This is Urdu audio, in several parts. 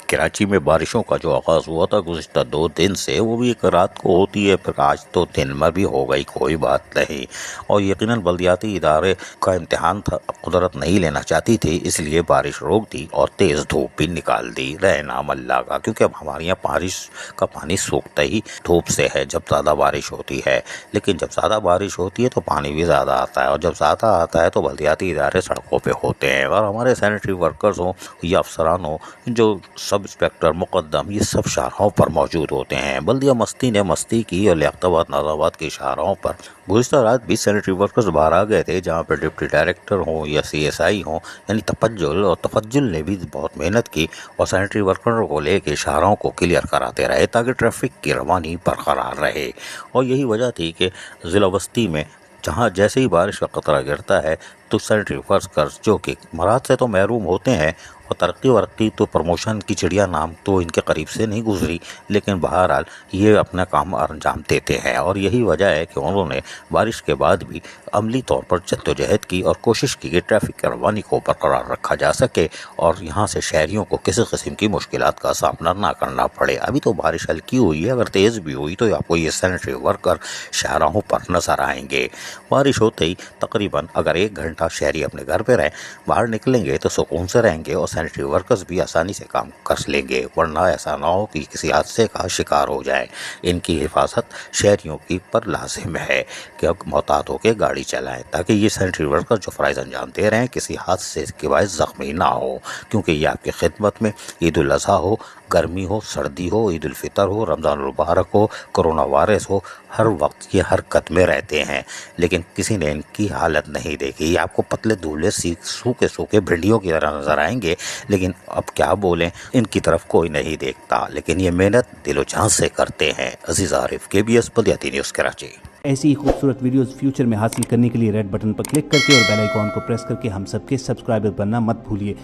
کراچی میں بارشوں کا جو آغاز ہوا تھا گزشتہ 2 دن سے، وہ بھی ایک رات کو ہوتی ہے، پھر آج تو دن میں بھی ہو گئی، کوئی بات نہیں۔ اور یقیناً بلدیاتی ادارے کا امتحان تھا، قدرت نہیں لینا چاہتی تھی، اس لیے بارش روک دی اور تیز دھوپ بھی نکال دی، رہے نام اللہ کا۔ کیونکہ اب ہمارے یہاں بارش کا پانی سوکھتا ہی دھوپ سے ہے جب زیادہ بارش ہوتی ہے، لیکن جب زیادہ بارش ہوتی ہے تو پانی بھی زیادہ آتا ہے، اور جب زیادہ آتا ہے تو بلدیاتی ادارے سڑکوں پہ ہوتے ہیں، اور ہمارے سینیٹری ورکرز ہوں یا افسران ہوں، جو سب انسپیکٹر مقدم، یہ سب شاہراہوں پر موجود ہوتے ہیں۔ بلدیہ مستی نے مستی کی اور لیاقت آباد ناز آباد کی شاہراہوں پر گزشتہ رات بھی سینیٹری ورکرز باہر آ گئے تھے، جہاں پہ ڈپٹی ڈائریکٹر ہوں یا سی ایس آئی ہوں، یعنی تفجل اور تفجل نے بھی بہت محنت کی اور سینیٹری ورکروں کو لے کے شاہراہوں کو کلیئر کراتے رہے تاکہ ٹریفک کی روانی برقرار رہے۔ اور یہی وجہ تھی کہ ضلع وسطی میں جہاں جیسے ہی بارش کا قطرہ گرتا ہے تو سینیٹری ورکرز جو کہ مراد سے تو محروم ہوتے ہیں، اور ترقی ورقی تو پروموشن کی چڑیا نام تو ان کے قریب سے نہیں گزری، لیکن بہرحال یہ اپنا کام انجام دیتے ہیں، اور یہی وجہ ہے کہ انہوں نے بارش کے بعد بھی عملی طور پر جدوجہد کی اور کوشش کی کہ ٹریفک کی روانی کو برقرار رکھا جا سکے اور یہاں سے شہریوں کو کسی قسم کی مشکلات کا سامنا نہ کرنا پڑے۔ ابھی تو بارش ہلکی ہوئی ہے، اگر تیز بھی ہوئی تو آپ کو یہ سینیٹری ورکر شاہراہوں پر نظر آئیں گے۔ بارش ہوتے ہی تقریباً اگر 1 گھنٹہ شہری اپنے گھر پہ رہیں، باہر نکلیں گے تو سکون سے رہیں گے، اور سینیٹری ورکرز بھی آسانی سے کام کر لیں گے، ورنہ ایسا نہ ہو کہ کسی حادثے کا شکار ہو جائے۔ ان کی حفاظت شہریوں کی پر لازم ہے کہ اب محتاط ہو کے گاڑی چلائیں تاکہ یہ سینیٹری ورکر جو فرائض انجام دے رہے ہیں کسی حادثے کے باعث زخمی نہ ہو، کیونکہ یہ آپ کی خدمت میں عید الاضحیٰ ہو، گرمی ہو، سردی ہو، عید الفطر ہو، رمضان المبارک ہو، کرونا وائرس ہو، ہر وقت یہ حرکت میں رہتے ہیں، لیکن کسی نے ان کی حالت نہیں دیکھی۔ یہ آپ کو پتلے دھولے سوکھے بھنڈیوں کی طرح نظر آئیں گے، لیکن اب کیا بولیں، ان کی طرف کوئی نہیں دیکھتا، لیکن یہ محنت دل و جان سے کرتے ہیں۔ عزیز عارف، KBS بلدیاتی نیوز کراچی۔ ایسی ہی خوبصورت ویڈیوز فیوچر میں حاصل کرنے کے لیے ریڈ بٹن پر کلک کر کے اور بیل آئیکن کو پریس کر کے ہم سب کے سبسکرائبر بننا مت بھولیے۔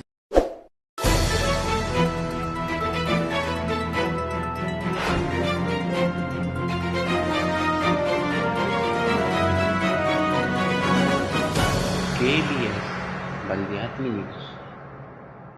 KBS بلدیاتی نیوز۔